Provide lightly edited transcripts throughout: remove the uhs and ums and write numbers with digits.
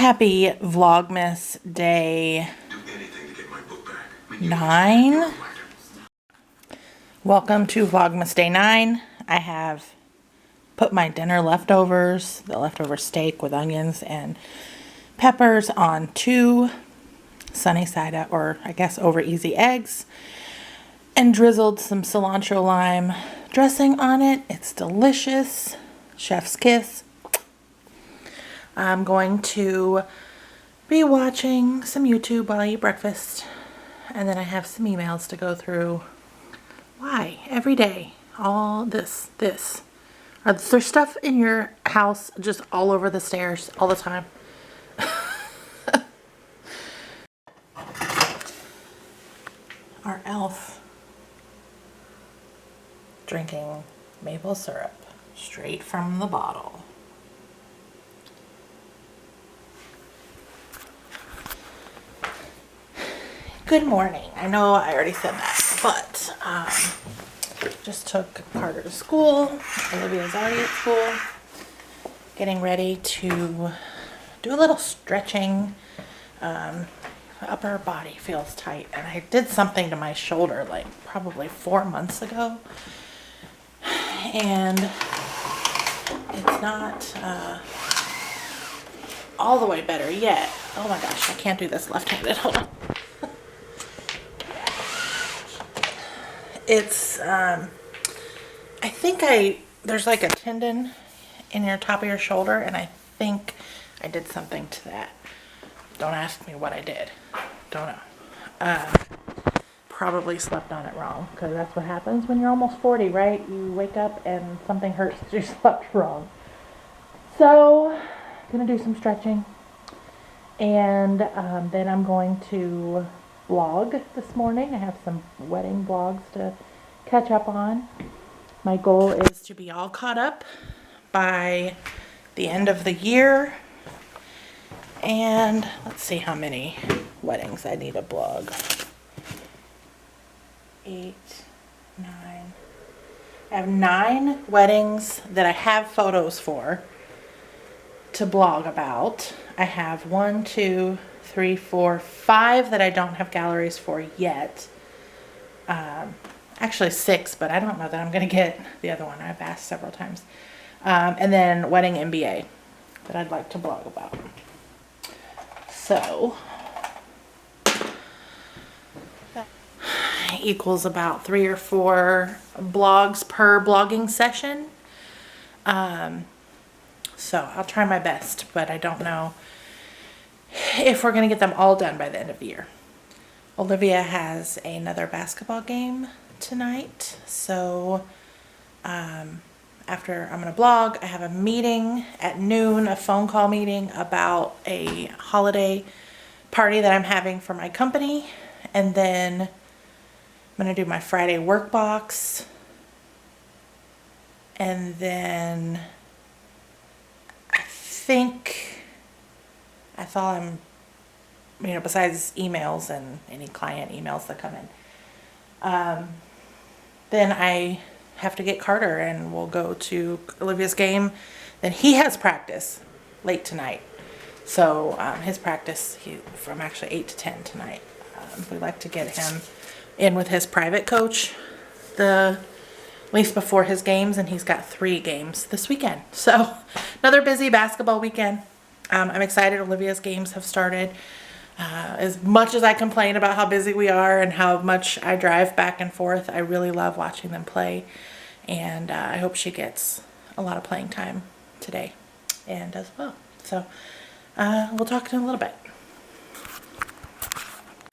Happy Vlogmas Day 9. Welcome to Vlogmas Day 9. I have put my dinner leftovers, the leftover steak with onions and peppers, on 2 sunny side up, or I guess over easy eggs, and drizzled some cilantro lime dressing on it. It's delicious. Chef's kiss. I'm going to be watching some YouTube while I eat breakfast, and then I have some emails to go through. Why? Every day. All this. Are there stuff in your house just all over the stairs all the time? Our elf drinking maple syrup straight from the bottle. Good morning. I know I already said that, but just took Carter to school. Olivia's already at school. Getting ready to do a little stretching. Upper body feels tight, and I did something to my shoulder like probably 4 months ago, and it's not all the way better yet. Oh my gosh, I can't do this left-handed. Hold on. It's I think there's like a tendon in your top of your shoulder, and I think I did something to that. Don't ask me what I did. Don't know. Probably slept on it wrong, because that's what happens when you're almost 40, right? You wake up and something hurts because you slept wrong. So, gonna do some stretching, and then I'm going to vlog this morning. I have some wedding vlogs to catch up on. My goal is to be all caught up by the end of the year. And let's see how many weddings I need to vlog. 8, 9. I have 9 weddings that I have photos for to blog about. I have 1, 2, 3, 4, 5 that I don't have galleries for yet. Actually 6, but I don't know that I'm going to get the other one. I've asked several times. And then wedding MBA that I'd like to blog about. So that equals about 3 or 4 blogs per blogging session. So I'll try my best, but I don't know if we're going to get them all done by the end of the year. Olivia has another basketball game tonight, so after I'm going to vlog, I have a meeting at noon, a phone call meeting about a holiday party that I'm having for my company, and then I'm going to do my Friday work box, and then that's all I'm, besides emails and any client emails that come in. Then I have to get Carter, and we'll go to Olivia's game. Then he has practice late tonight. So his practice from actually 8 to 10 tonight. We like to get him in with his private coach at least before his games, and he's got 3 games this weekend. So another busy basketball weekend. I'm excited. Olivia's games have started. As much as I complain about how busy we are and how much I drive back and forth, I really love watching them play, and I hope she gets a lot of playing time today and as well. So we'll talk in a little bit.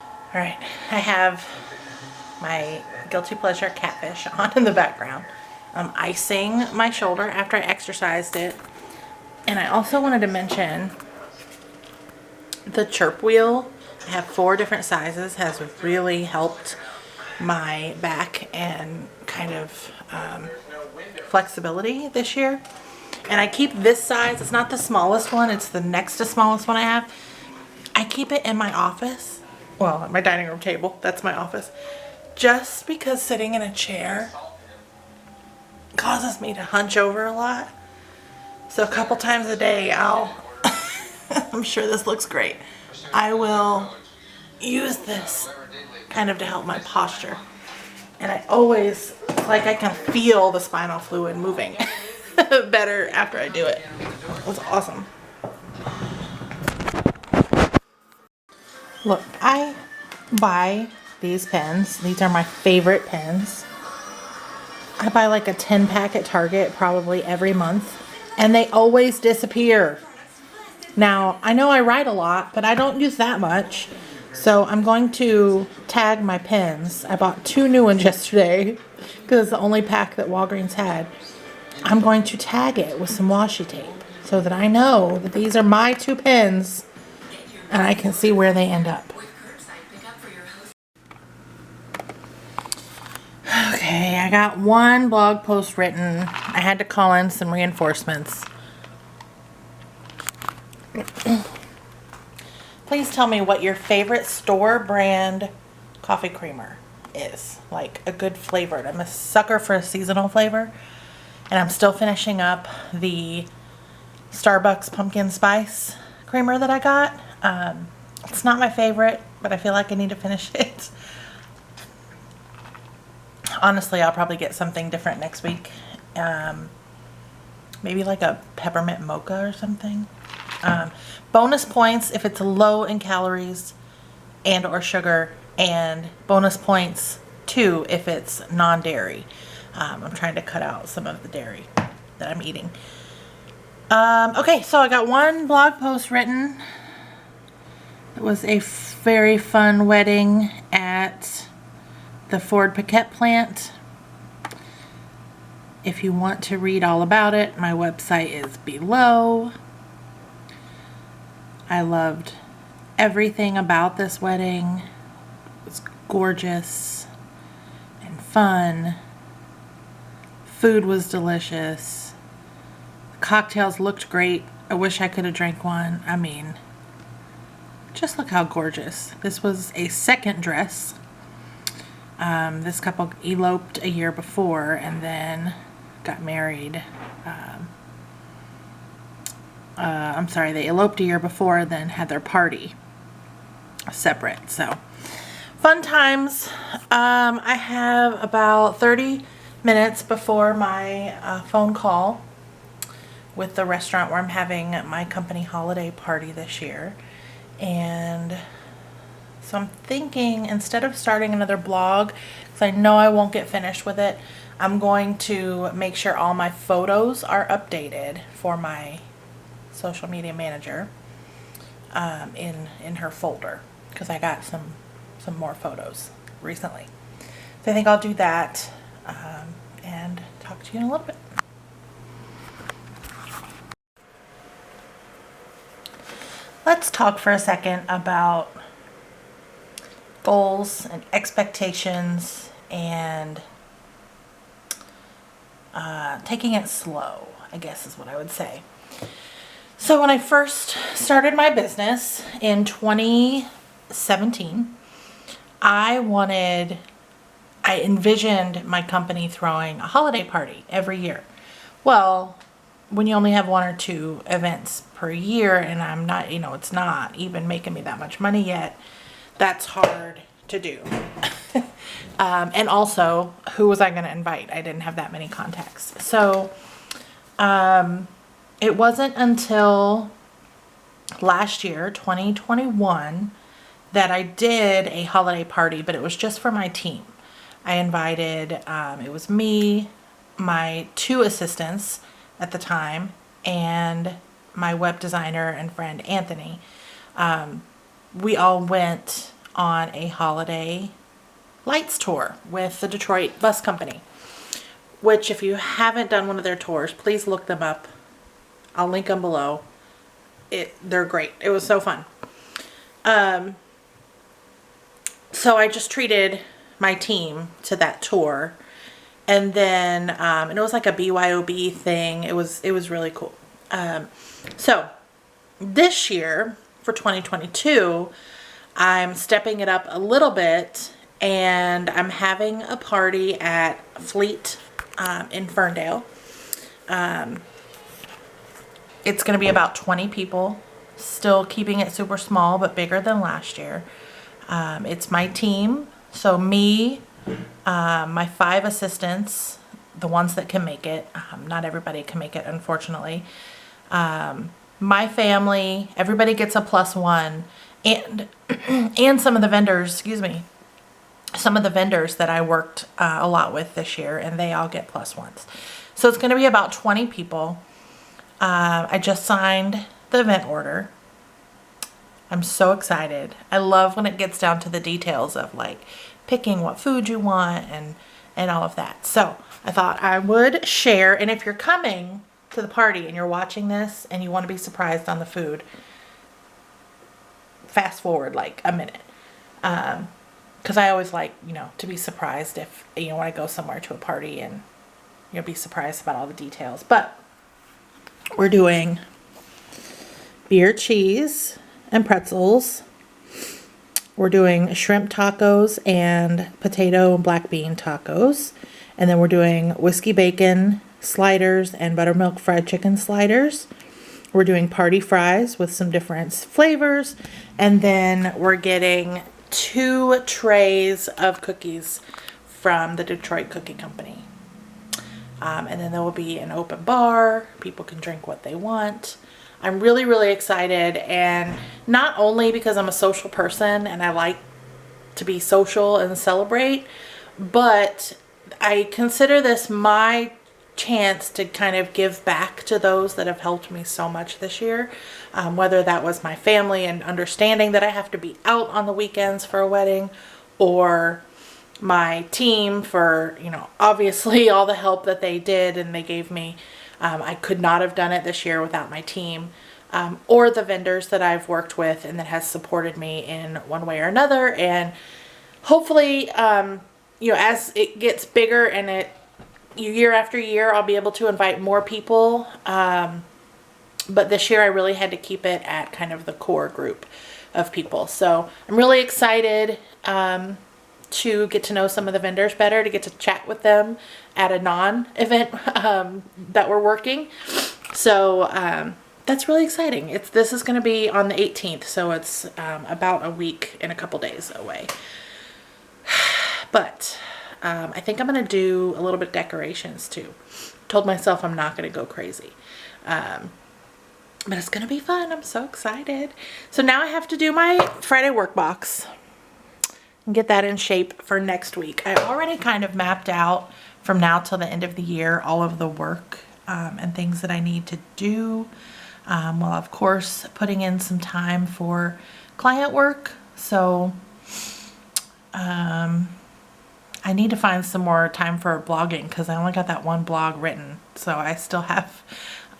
All right, I have my guilty pleasure catfish on in the background. I'm icing my shoulder after I exercised it, and I also wanted to mention the chirp wheel. I have 4 different sizes, has really helped my back and kind of flexibility this year. And I keep this size. It's not the smallest one, it's the next to smallest one I have. I keep it in my office, well, at my dining room table. That's my office, just because sitting in a chair causes me to hunch over a lot. So a couple times a day I'll I'm sure this looks great. I will use this kind of to help my posture. And I always, like, I can feel the spinal fluid moving better after I do it. That's awesome. Look, I buy these pens. These are my favorite pens. I buy like a 10-pack at Target probably every month, and they always disappear. Now, I know I write a lot, but I don't use that much. So I'm going to tag my pens. I bought 2 new ones yesterday because it's the only pack that Walgreens had. I'm going to tag it with some washi tape so that I know that these are my 2 pens and I can see where they end up. Okay, I got 1 blog post written. I had to call in some reinforcements. Please tell me what your favorite store brand coffee creamer is. Like a good flavored. I'm a sucker for a seasonal flavor. And I'm still finishing up the Starbucks pumpkin spice creamer that I got. It's not my favorite, but I feel like I need to finish it. Honestly, I'll probably get something different next week. Maybe like a peppermint mocha or something. Bonus points if it's low in calories and or sugar, and bonus points too if it's non-dairy. I'm trying to cut out some of the dairy that I'm eating. Okay, so I got 1 blog post written. It was a very fun wedding at the Ford Piquette plant. If you want to read all about it, my website is below. I loved everything about this wedding. It was gorgeous and fun. Food was delicious. The cocktails looked great. I wish I could have drank one. I mean, just look how gorgeous. This was a second dress. This couple eloped a year before and then got married. I'm sorry, they eloped a year before, then had their party separate. So, fun times. I have about 30 minutes before my phone call with the restaurant where I'm having my company holiday party this year. And so I'm thinking, instead of starting another blog, because I know I won't get finished with it, I'm going to make sure all my photos are updated for my social media manager in her folder, because I got some more photos recently. So I think I'll do that and talk to you in a little bit. Let's talk for a second about goals and expectations and taking it slow, I guess is what I would say. So when I first started my business in 2017, I envisioned my company throwing a holiday party every year. Well, when you only have 1 or 2 events per year, and I'm not, it's not even making me that much money yet, that's hard to do. And also, who was I going to invite? I didn't have that many contacts. So, it wasn't until last year, 2021, that I did a holiday party, but it was just for my team. I invited, it was me, my 2 assistants at the time, and my web designer and friend Anthony. We all went on a holiday lights tour with the Detroit Bus Company, which if you haven't done one of their tours, please look them up. I'll link them below. They're great. It was so fun. So I just treated my team to that tour, and then and it was like a BYOB thing. It was really cool. So this year for 2022, I'm stepping it up a little bit, and I'm having a party at Fleet in Ferndale. It's going to be about 20 people, still keeping it super small, but bigger than last year. It's my team. So me, my 5 assistants, the ones that can make it. Not everybody can make it, unfortunately. My family, everybody gets a +1, and and some of the vendors, excuse me, some of the vendors that I worked a lot with this year, and they all get +1s. So it's going to be about 20 people. I just signed the event order. I'm so excited. I love when it gets down to the details of like picking what food you want and all of that. So I thought I would share, and if you're coming to the party and you're watching this and you want to be surprised on the food, fast forward like a minute. Because I always like, you know, to be surprised if, you know, when I go somewhere to a party and you'll be surprised about all the details. But we're doing beer cheese and pretzels. We're doing shrimp tacos and potato and black bean tacos. And then we're doing whiskey bacon sliders and buttermilk fried chicken sliders. We're doing party fries with some different flavors. And then we're getting 2 trays of cookies from the Detroit Cookie Company. And then there will be an open bar. People can drink what they want. I'm really, really excited. And not only because I'm a social person and I like to be social and celebrate, but I consider this my chance to kind of give back to those that have helped me so much this year. Whether that was my family and understanding that I have to be out on the weekends for a wedding, or my team for, you know, obviously all the help that they did and they gave me. I could not have done it this year without my team, or the vendors that I've worked with and that has supported me in one way or another. And hopefully, you know, as it gets bigger and year after year, I'll be able to invite more people. But this year I really had to keep it at kind of the core group of people. So I'm really excited to get to know some of the vendors better, to get to chat with them at a non-event that we're working. So that's really exciting. This is going to be on the 18th, so it's about a week and a couple days away. But I think I'm going to do a little bit of decorations too. Told myself I'm not going to go crazy. But it's going to be fun. I'm so excited. So now I have to do my Friday work box and get that in shape for next week. I already kind of mapped out from now till the end of the year all of the work and things that I need to do. While of course putting in some time for client work. So I need to find some more time for blogging because I only got that one blog written. So I still have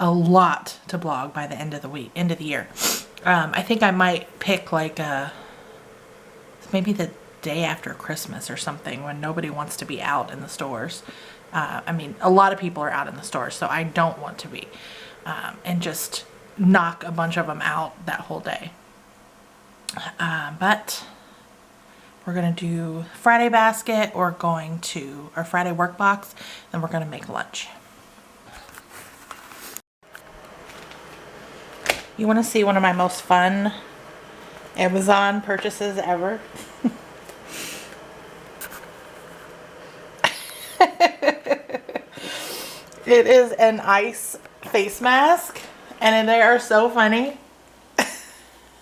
a lot to blog by the end of the year. I think I might pick like maybe the day after Christmas or something when nobody wants to be out in the stores. I mean, a lot of people are out in the stores, so I don't want to be. And just knock a bunch of them out that whole day. But we're going to do Friday basket, or Friday work box, and we're going to make lunch. You want to see one of my most fun Amazon purchases ever? It is an ice face mask, and they are so funny. I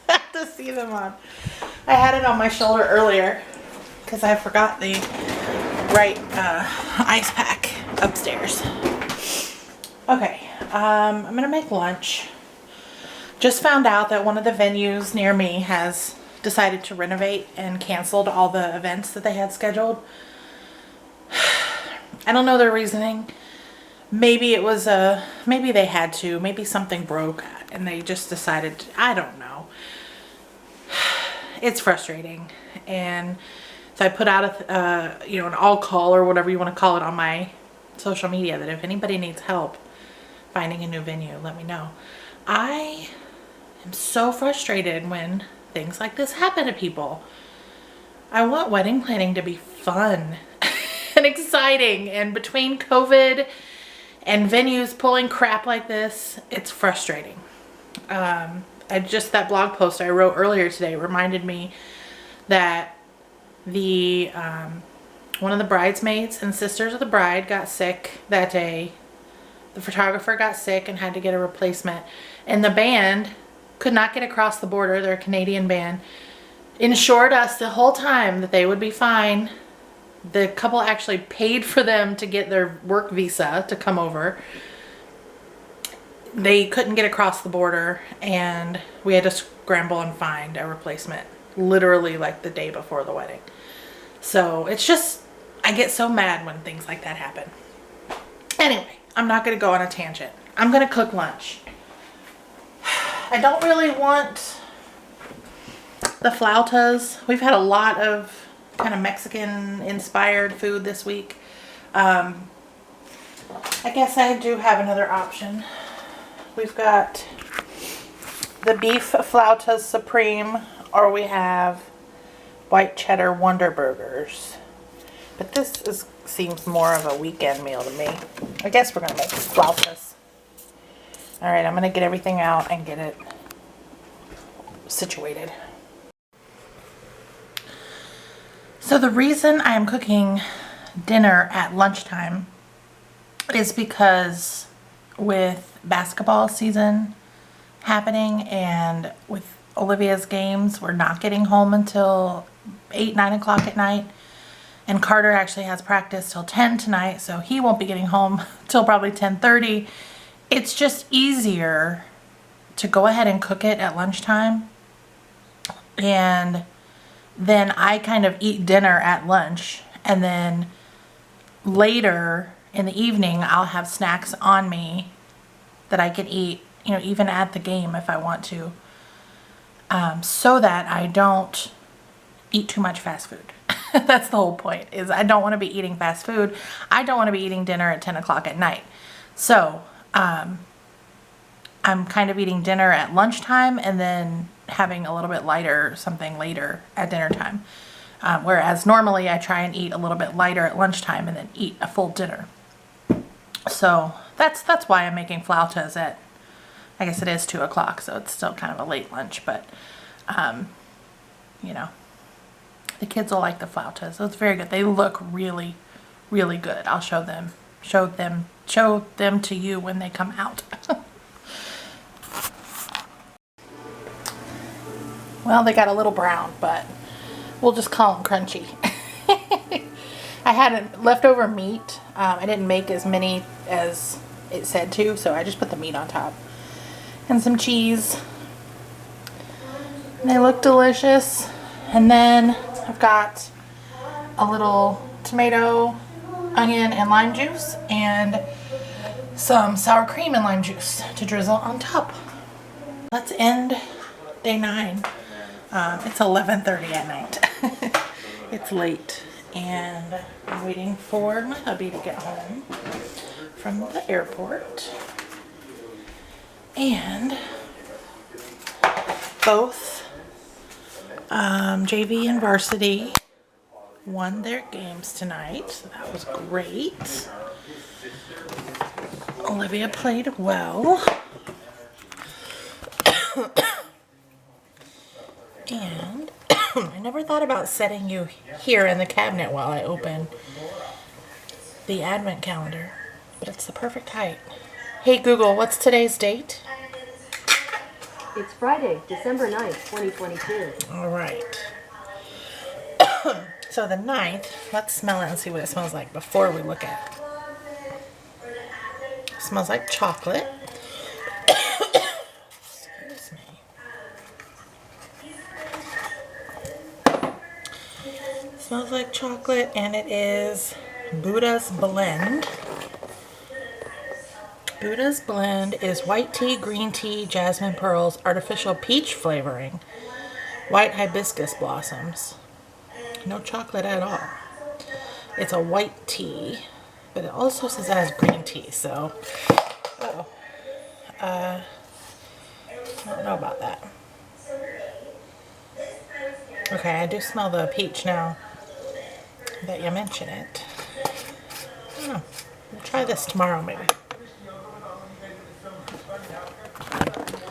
have to see them on. I had it on my shoulder earlier because I forgot the right ice pack upstairs. Okay, I'm gonna make lunch. Just found out that one of the venues near me has decided to renovate and canceled all the events that they had scheduled. I don't know their reasoning. Maybe it was maybe they had to, maybe something broke and they just decided, I don't know. It's frustrating. And so I put out an all call or whatever you want to call it on my social media, that if anybody needs help finding a new venue, let me know. I am so frustrated when things like this happen to people. I want wedding planning to be fun and exciting, and between COVID and venues pulling crap like this, it's frustrating. that blog post I wrote earlier today reminded me that the one of the bridesmaids and sisters of the bride got sick that day. The photographer got sick and had to get a replacement. And the band could not get across the border. They're a Canadian band. Assured us the whole time that they would be fine. The couple actually paid for them to get their work visa to come over. They couldn't get across the border and we had to scramble and find a replacement literally like the day before the wedding. So it's just, I get so mad when things like that happen. Anyway, I'm not going to go on a tangent. I'm going to cook lunch. I don't really want the flautas. We've had a lot of kind of Mexican inspired food this week. I guess I do have another option. We've got the beef flautas supreme, or we have white cheddar Wonder Burgers. But this seems more of a weekend meal to me. I guess we're going to make flautas. Alright, I'm going to get everything out and get it situated. So the reason I'm cooking dinner at lunchtime is because with basketball season happening and with Olivia's games, we're not getting home until 8, 9 o'clock at night. And Carter actually has practice till 10 tonight, so he won't be getting home till probably 10:30. It's just easier to go ahead and cook it at lunchtime. And then I kind of eat dinner at lunch. And then later in the evening, I'll have snacks on me that I can eat, you know, even at the game if I want to. So that I don't eat too much fast food. That's the whole point, is I don't want to be eating fast food. I don't want to be eating dinner at 10 o'clock at night. So I'm kind of eating dinner at lunchtime and then having a little bit lighter something later at dinner time. Whereas normally I try and eat a little bit lighter at lunchtime and then eat a full dinner. So that's why I'm making flautas at, I guess it is 2 o'clock, so it's still kind of a late lunch, but you know, the kids will like the flautas. So it's very good. They look really, really good. I'll show them to you when they come out. Well, they got a little brown, but we'll just call them crunchy. I had leftover meat. I didn't make as many as it said to, so I just put the meat on top. And some cheese. And they look delicious. And then I've got a little tomato, onion, and lime juice, and some sour cream and lime juice to drizzle on top. Let's end day 9. It's 11:30 at night. It's late, and I'm waiting for my hubby to get home from the airport. And both JV and varsity won their games tonight, so that was great. Olivia played well. And I never thought about setting you here in the cabinet while I open the advent calendar, but it's the perfect height. Hey Google, what's today's date? It's Friday, December 9th, 2022. All right. So the 9th, let's smell it and see what it smells like before we look at it. It smells like chocolate. Excuse me. It smells like chocolate, and it is Buddha's Blend. Buddha's Blend is white tea, green tea, jasmine pearls, artificial peach flavoring, white hibiscus blossoms. No chocolate at all. It's a white tea, but it also says it has green tea, so I don't know about that. Okay, I do smell the peach now that you mention it. I don't know. We'll try this tomorrow maybe.